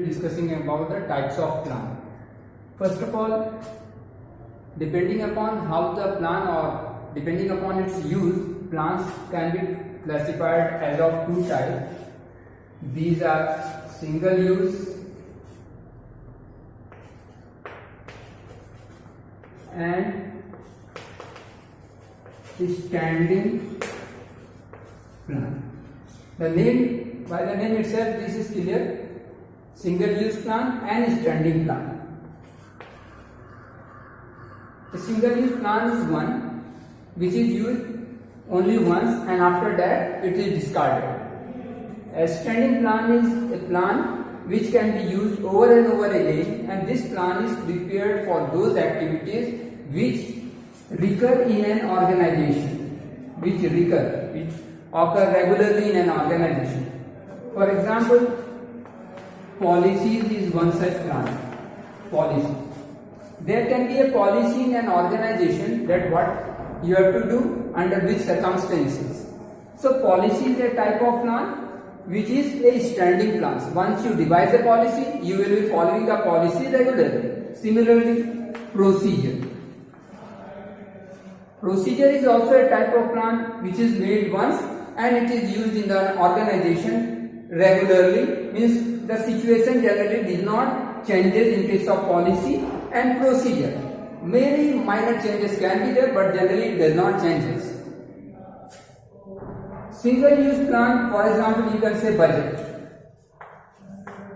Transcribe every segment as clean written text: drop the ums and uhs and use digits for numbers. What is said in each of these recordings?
discussing about the types of plan. First of all, depending upon how the plan or depending upon its use, plans can be classified as of two types. These are single use and standing plan. By the name itself, this is clear. Single use plan and standing plan. The single use plan is one which is used only once and after that it is discarded. A standing plan is a plan which can be used over and over again, and this plan is prepared for those activities which recur in an organization, which occur regularly in an organization. For example, policies is one such plan. Policy. There can be a policy in an organization that what you have to do under which circumstances. So policy is a type of plan which is a standing plan. Once you devise a policy, you will be following the policy regularly. Similarly, procedure. Procedure is also a type of plan which is made once and it is used in the organization regularly. Means the situation generally does not changes in case of policy and procedure. Many minor changes can be there, but generally it does not changes. Single use plan, for example, you can say budget.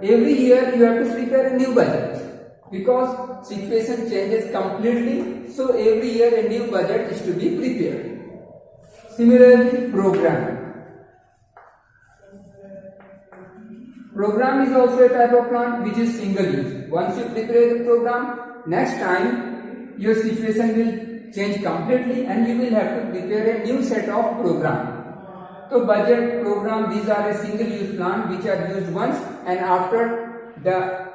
Every year you have to prepare a new budget because situation changes completely. So every year a new budget is to be prepared. Similarly, program. Program is also a type of plan which is single use. Once you prepare the program, next time your situation will change completely and you will have to prepare a new set of program. So budget, program, these are a single use plan which are used once, and after the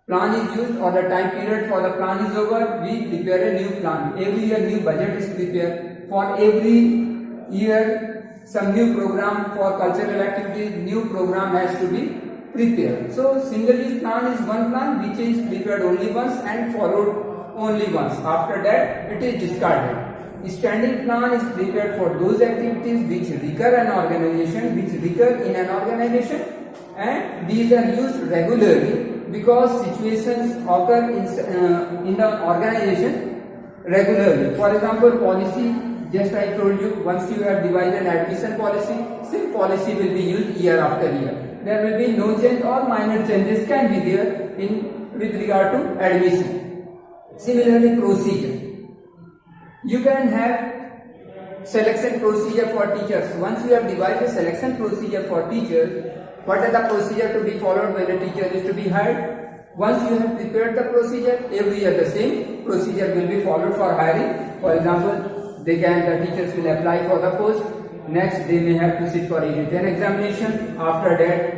plan is used or the time period for the plan is over, we prepare a new plan. Every year new budget is prepared. For every year some new program for cultural activities, new program has to be prepared. So single use plan is one plan which is prepared only once and followed only once. After that it is discarded. Standing plan is prepared for those activities which recur in an organization, and these are used regularly because situations occur in the organization regularly. For example, policy, just I told you, once you have devised an admission policy, same policy will be used year after year. There will be no change or minor changes can be there with regard to admission. Similarly, procedure. You can have selection procedure for teachers. Once you have devised a selection procedure for teachers, what are the procedure to be followed when a teacher is to be hired? Once you have prepared the procedure, every year the same procedure will be followed for hiring. For example, the teachers will apply for the post. Next, they may have to sit for a written examination. After that,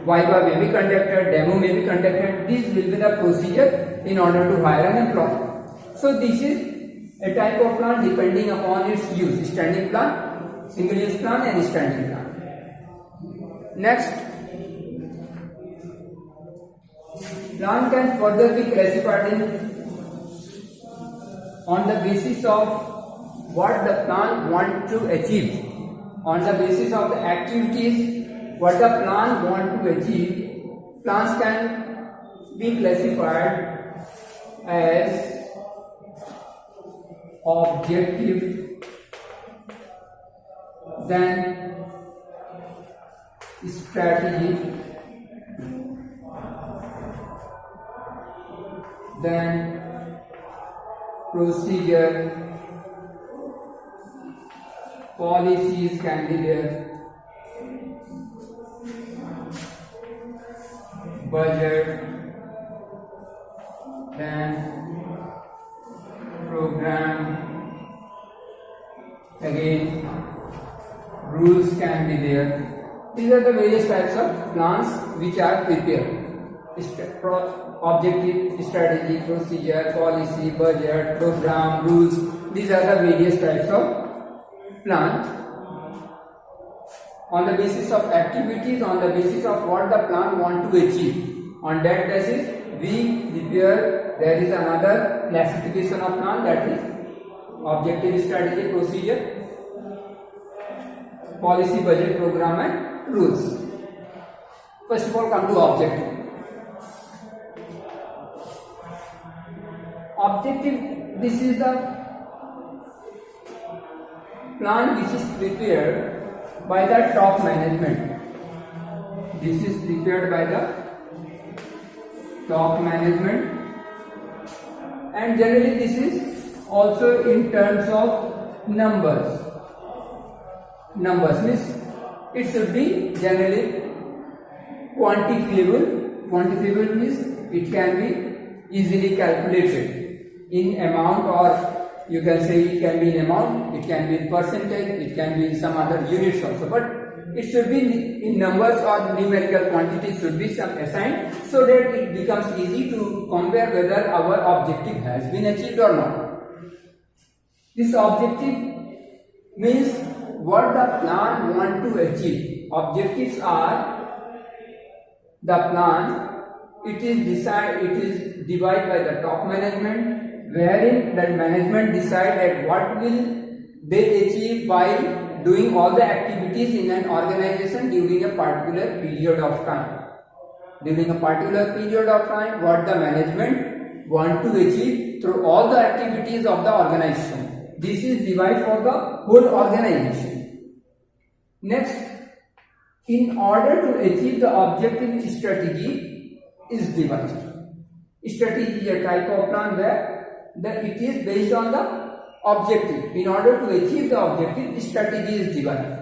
viva may be conducted, demo may be conducted. This will be the procedure in order to hire an employee. So this is a type of plan depending upon its use. Standing plan, single use plan and standing plan. Next, plan can further be classified on the basis of what the plan wants to achieve. On the basis of the activities what the plan wants to achieve, plans can be classified as objective, then strategy, then procedure, policies can be there, budget, then program, again rules can be there. These are the various types of plans which are prepared. Objective, strategy, procedure, policy, budget, program, rules. These are the various types of plans. On the basis of activities, on the basis of what the plan want to achieve. On that basis, we prepare, there is another classification of plan, that is objective, strategy, procedure, policy, budget, program and rules. First of all, come to objective. Objective, this is the plan which is prepared by the top management. This is prepared by the top management, and generally this is also in terms of numbers. Numbers means it should be generally quantifiable. Quantifiable means it can be easily calculated in amount, or you can say it can be in amount, it can be in percentage, it can be in some other units also, but it should be in numbers or numerical quantities should be some assigned, so that it becomes easy to compare whether our objective has been achieved or not. This objective means what the plan want to achieve. Objectives are the plan, it is divided by the top management, wherein that management decide that what will they achieve by doing all the activities in an organization during a particular period of time. During a particular period of time, what the management want to achieve through all the activities of the organization. This is divided for the whole organization. Next, in order to achieve the objective, strategy is devised. Strategy is a type of plan where it is based on the objective. In order to achieve the objective, strategy is devised.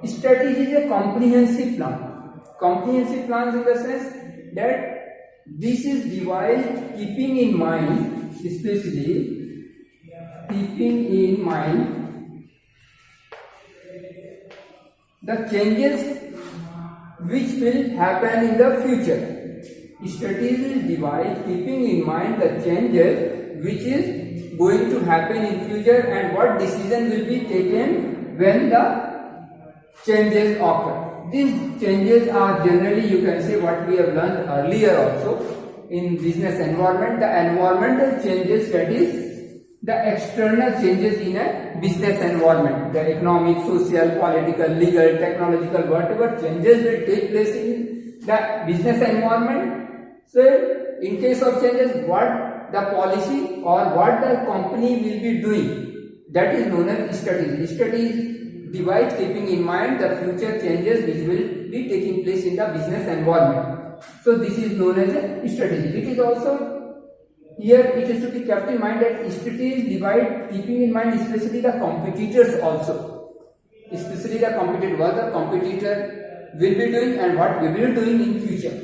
Strategy is a comprehensive plan. Comprehensive plans in the sense that this is devised keeping in mind, especially keeping in mind the changes which will happen in the future. Strategy is devised keeping in mind the changes which is going to happen in future and what decision will be taken when the changes occur. These changes are generally, you can say, what we have learned earlier also in business environment, the environmental changes, that is the external changes in a business environment, the economic, social, political, legal, technological, whatever changes will take place in the business environment. So in case of changes, what the policy or what the company will be doing, that is known as strategy. Strategy is devised keeping in mind the future changes which will be taking place in the business environment. So this is known as a strategy. It is also here it is to be kept in mind that strategy is divided keeping in mind especially the competitors also. Especially the competitor, what the competitor will be doing and what we will be doing in future.